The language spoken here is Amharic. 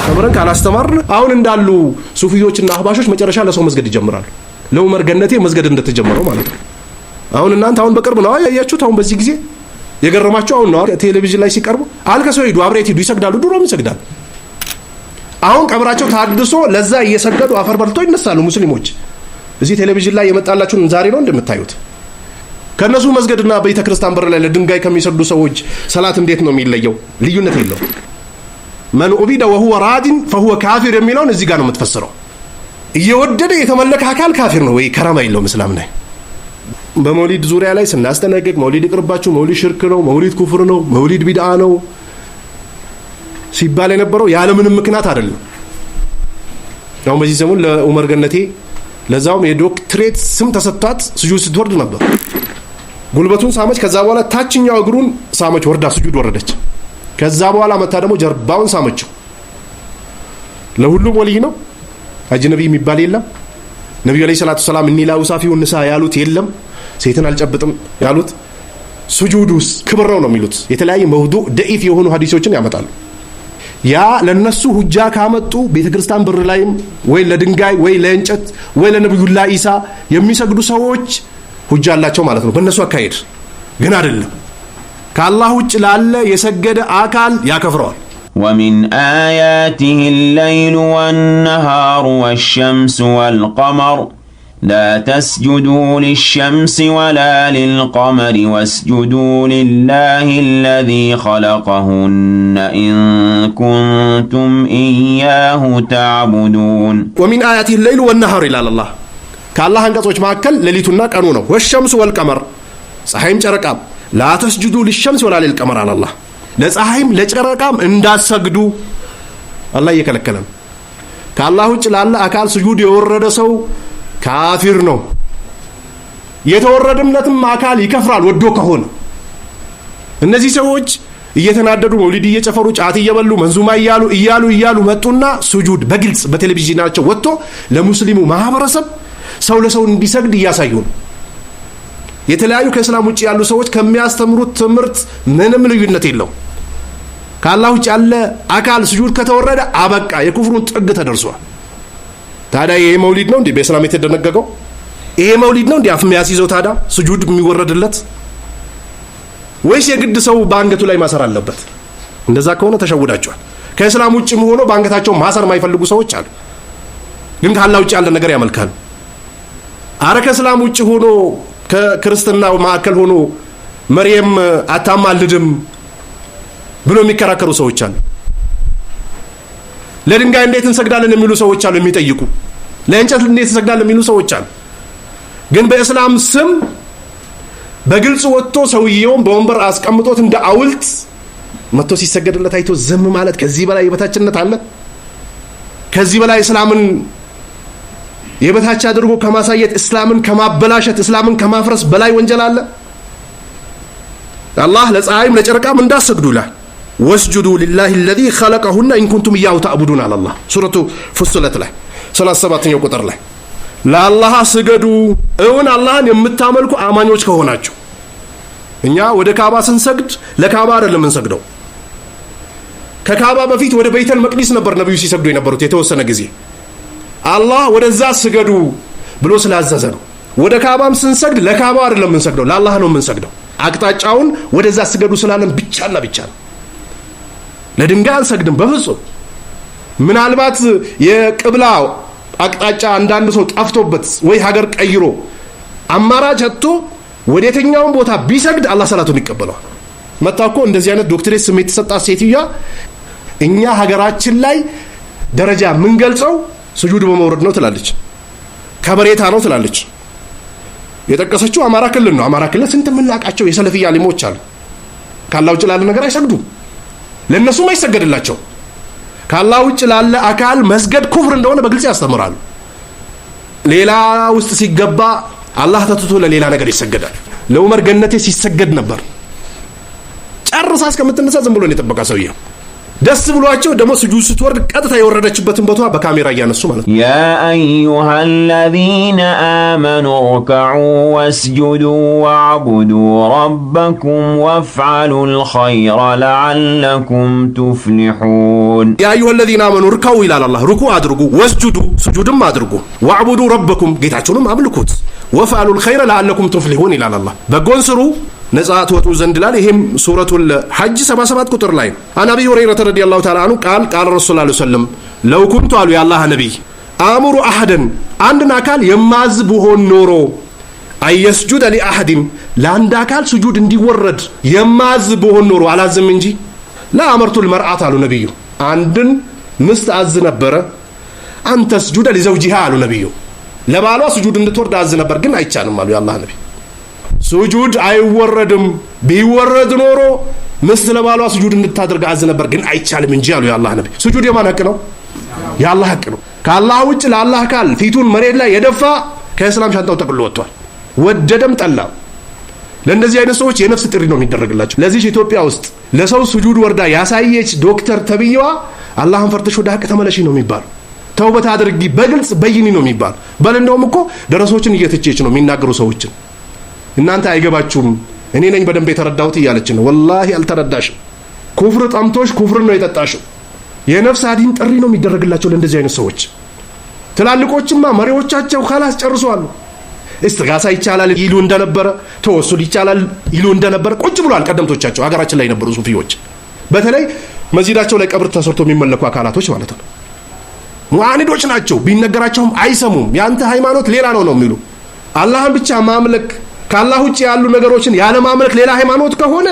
ተምረን ካላስተማርን አሁን እንዳሉ ሱፊዮችና አህባሾች መጨረሻ ለሰው መስገድ ይጀምራሉ። ለዑመር ገነቴ መስገድ እንደተጀመረው ማለት ነው። አሁን እናንተ አሁን በቅርብ ነው ያያችሁት። አሁን በዚህ ጊዜ የገረማቸው አሁን ነው ቴሌቪዥን ላይ ሲቀርቡ አልከሰው ሄዱ አብሬት ሄዱ ይሰግዳሉ። ድሮም ይሰግዳሉ። አሁን ቀብራቸው ታድሶ ለዛ እየሰገዱ አፈር በልቶ ይነሳሉ ሙስሊሞች። እዚህ ቴሌቪዥን ላይ የመጣላችሁን ዛሬ ነው እንደምታዩት። ከነሱ መስገድና ቤተክርስቲያን በር ላይ ለድንጋይ ከሚሰግዱ ሰዎች ሰላት እንዴት ነው የሚለየው? ልዩነት የለው። መን ኡቢደ ወሁወ ራዲን ፈሁወ ካፊር የሚለውን እዚህ ጋር ነው የምትፈስረው። እየወደደ የተመለከ አካል ካፊር ነው ወይ ከራማ የለውም እስላም ላይ። በመውሊድ ዙሪያ ላይ ስናስተነግግ መውሊድ ይቅርባችሁ፣ መውሊድ ሽርክ ነው፣ መውሊድ ኩፍር ነው፣ መውሊድ ቢድዓ ነው ሲባል የነበረው ያለ ምንም ምክንያት አይደለም። አሁን በዚህ ዘመን ለዑመር ገነቴ ለዛውም የዶክትሬት ስም ተሰጥቷት ስጁድ ስትወርድ ነበር። ጉልበቱን ሳመች፣ ከዛ በኋላ ታችኛው እግሩን ሳመች፣ ወርዳ ስጁድ ወረደች። ከዛ በኋላ መታ ደግሞ ጀርባውን ሳመችው። ለሁሉም ወልይ ነው። አጅነቢ የሚባል የለም። ነብዩ አለይሂ ሰላቱ ሰላም እኒ ላ ኡሳፊሁ ንሳ ያሉት የለም። ሴትን አልጨብጥም ያሉት ስጁዱስ ክብር ነው የሚሉት። የተለያየ መውዱዕ ደኢፍ የሆኑ ሐዲሶችን ያመጣሉ። ያ ለነሱ ሁጃ ካመጡ ቤተክርስቲያን በር ላይም ወይ ለድንጋይ ወይ ለእንጨት ወይ ለነብዩላህ ኢሳ የሚሰግዱ ሰዎች ሁጃ አላቸው ማለት ነው። በእነሱ አካሄድ ግን አይደለም። ከአላህ ውጭ ላለ የሰገደ አካል ያከፍረዋል። ومن آياته الليل والنهار والشمس والقمر لا تسجدوا للشمس ولا للقمر واسجدوا لله الذي خلقهن إن كنتم إياه تعبدون. ومن آياته الليل والنهار إلى الله كالله انقطوች መካከል ሌሊቱና ቀኑ ነው። والشمس والقمر ፀሐይም ጨረቃም لا تسجدوا للشمس ولا للقمر على الله ለፀሐይም ለጨረቃም እንዳሰግዱ አላህ እየከለከለም። ከአላህ ውጭ ላለ አካል ስጁድ የወረደ ሰው ካፊር ነው። የተወረደለትም አካል ይከፍራል ወዶ ከሆነ። እነዚህ ሰዎች እየተናደዱ መውሊድ እየጨፈሩ ጫት እየበሉ መንዙማ እያሉ መጡና ስጁድ በግልጽ በቴሌቪዥናቸው ወጥቶ ለሙስሊሙ ማህበረሰብ ሰው ለሰው እንዲሰግድ እያሳዩ ነው። የተለያዩ ከእስላም ውጭ ያሉ ሰዎች ከሚያስተምሩት ትምህርት ምንም ልዩነት የለው። ከአላህ ውጭ ያለ አካል ስጁድ ከተወረደ አበቃ፣ የኩፍሩን ጥግ ተደርሷል። ታዲያ ይሄ መውሊድ ነው እንዴ በእስላም የተደነገገው? ይሄ መውሊድ ነው እንዴ አፍ የሚያስይዘው? ታዲያ ስጁድ የሚወረድለት ወይስ የግድ ሰው በአንገቱ ላይ ማሰር አለበት? እንደዛ ከሆነ ተሸውዳቸዋል። ከእስላም ውጭም ሆኖ በአንገታቸው ማሰር የማይፈልጉ ሰዎች አሉ፣ ግን ከአላህ ውጭ ያለ ነገር ያመልካሉ። አረ ከእስላም ውጭ ሆኖ ከክርስትናው ማዕከል ሆኖ መርየም አታማልድም ብሎ የሚከራከሩ ሰዎች አሉ። ለድንጋይ እንዴት እንሰግዳለን የሚሉ ሰዎች አሉ የሚጠይቁ። ለእንጨት እንዴት እንሰግዳለን የሚሉ ሰዎች አሉ። ግን በእስላም ስም በግልጽ ወጥቶ ሰውየውን በወንበር አስቀምጦት እንደ አውልት መጥቶ ሲሰገድለት አይቶ ዝም ማለት ከዚህ በላይ የበታችነት አለ? ከዚህ በላይ እስላምን የበታች አድርጎ ከማሳየት እስላምን ከማበላሸት እስላምን ከማፍረስ በላይ ወንጀል አለ? አላህ ለፀሐይም ለጨረቃም እንዳሰግዱ ይላል። ወስጁዱ ሊላሂ الذي خلقهن ان كنتم اياه تعبدون على الله ሱረቱ ፉስለት ላይ 37ኛው ቁጥር ላይ ለአላህ ስገዱ እውን አላህን የምታመልኩ አማኞች ከሆናችሁ። እኛ ወደ ካባ ስንሰግድ ለካባ አይደለም እንሰግደው። ከካባ በፊት ወደ ቤተል መቅዲስ ነበር ነብዩ ሲሰግዱ የነበሩት የተወሰነ ጊዜ። አላህ ወደዛ ስገዱ ብሎ ስላዘዘ ነው። ወደ ካባም ስንሰግድ ለካባ አይደለም እንሰግደው፣ ለአላህ ነው የምንሰግደው። አቅጣጫውን ወደዛ ስገዱ ስላለን ብቻና ብቻ ነው። ለድንጋይ አንሰግድም በፍጹም። ምናልባት የቅብላ አቅጣጫ አንዳንድ ሰው ጠፍቶበት ወይ ሀገር ቀይሮ አማራጭ አጥቶ ወደየትኛው ቦታ ቢሰግድ አላህ ሰላቱን ይቀበላል። መጣኮ እንደዚህ አይነት ዶክትሬት ስሜት ተሰጣ ሴትዮዋ እኛ ሀገራችን ላይ ደረጃ ምን ገልጸው ስጁድ በመውረድ ነው ትላለች፣ ከበሬታ ነው ትላለች። የጠቀሰችው አማራ ክልል ነው። አማራ ክልል ስንት የምናውቃቸው የሰለፊያ ሊሞች አሉ። ከአላህ ውጭ ላለ ነገር አይሰግዱም፣ ለነሱም አይሰገድላቸው። ከአላህ ውጭ ላለ አካል መስገድ ኩፍር እንደሆነ በግልጽ ያስተምራሉ። ሌላ ውስጥ ሲገባ አላህ ተትቶ ለሌላ ነገር ይሰገዳል። ለዑመር ገነቴ ሲሰገድ ነበር። ጨርሳ እስከምትነሳ ዝም ብሎ ነው የጠበቀ ሰውዬው። ደስ ብሏቸው ደግሞ ስጁድ ስትወርድ ቀጥታ የወረደችበትን ቦታ በካሜራ እያነሱ ማለት ነው። ያ አዩሃ አለዚነ አመኑ ርከዑ ወስጁዱ ወዕቡዱ ረበኩም ወፍዐሉል ኸይረ ለዐለኩም ቱፍሊሑን። ያ አዩሃ አለዚነ አመኑ ርከዑ ይላል አላህ፣ ሩኩዕ አድርጉ፣ ወስጁዱ ስጁድም አድርጉ፣ ወዕቡዱ ረበኩም ጌታችሁንም አምልኩት፣ ወፍዐሉል ኸይረ ለዐለኩም ቱፍሊሑን ይላል አላህ። በጎን ስሩ ነጻ ትወጡ ዘንድ ይላል። ይሄም ሱረቱል ሐጅ 77 ቁጥር ላይ አን አቢ ሁረይረተ ረዲየላሁ ተዓላ አንሁ ቃል ረሱል ሰለላሁ ዐለይሂ ወሰለም ለው ኩንቱ አሉ የአላህ ነቢይ አእሙሩ አሐደን አንድን አካል የማዝ ብሆን ኖሮ አየስጁደ ሊአሐድን ለአንድ አካል ስጁድ እንዲወረድ የማዝ ብሆን ኖሮ አላዝም እንጂ ለአመርቱል መርአት አሉ ነቢዩ አንድን ምስት አዝ ነበረ አንተስጁደ ሊዘውጂሃ አሉ ነቢዩ ለባሏ ስጁድ እንድትወርድ አዝ ነበር፣ ግን አይቻልም አሉ የአላህ ነቢይ። ስጁድ አይወረድም፣ ቢወረድ ኖሮ ምስት ለባሏ ስጁድ እንድታደርግ አዝ ነበር፣ ግን አይቻልም እንጂ አሉ የአላህ ነቢይ። ስጁድ የማን ሐቅ ነው? የአላህ ሐቅ ነው። ከአላህ ውጭ ለአላህ ካል ፊቱን መሬት ላይ የደፋ ከእስላም ሻንጣው ጠቅልሎ ወጥቷል፣ ወደደም ጠላ። ለእንደዚህ አይነት ሰዎች የነፍስ ጥሪ ነው የሚደረግላቸው። ለዚህ ኢትዮጵያ ውስጥ ለሰው ስጁድ ወርዳ ያሳየች ዶክተር ተብዬዋ አላህን ፈርተሽ ወደ ሐቅ ተመለሺ ነው የሚባለው። ተውበት አድርጊ በግልጽ በይኒ ነው የሚባለው። በል እንደውም እኮ ደረሶችን እየተቸች ነው የሚናገሩ ሰዎችን እናንተ አይገባችሁም እኔ ነኝ በደንብ የተረዳሁት እያለች ነው። ወላሂ አልተረዳሽም። ኩፍር ጠምቶሽ ኩፍርን ነው የጠጣሽው። የነፍስ አዲን ጥሪ ነው የሚደረግላቸው ለእንደዚህ አይነት ሰዎች። ትላልቆችማ መሪዎቻቸው ካላስ ጨርሰዋል። እስትጋሳ ይቻላል ይሉ እንደነበረ፣ ተወሱል ይቻላል ይሉ እንደነበረ ቁጭ ብሏል። ቀደምቶቻቸው ሀገራችን ላይ የነበሩ ሱፊዎች በተለይ መስጂዳቸው ላይ ቀብር ተሰርቶ የሚመለኩ አካላቶች ማለት ነው ሙዓኒዶች ናቸው። ቢነገራቸውም አይሰሙም። ያንተ ሃይማኖት ሌላ ነው የሚሉ አላህን ብቻ ማምለክ ከአላህ ውጭ ያሉ ነገሮችን ያለ ማምለክ ሌላ ሃይማኖት ከሆነ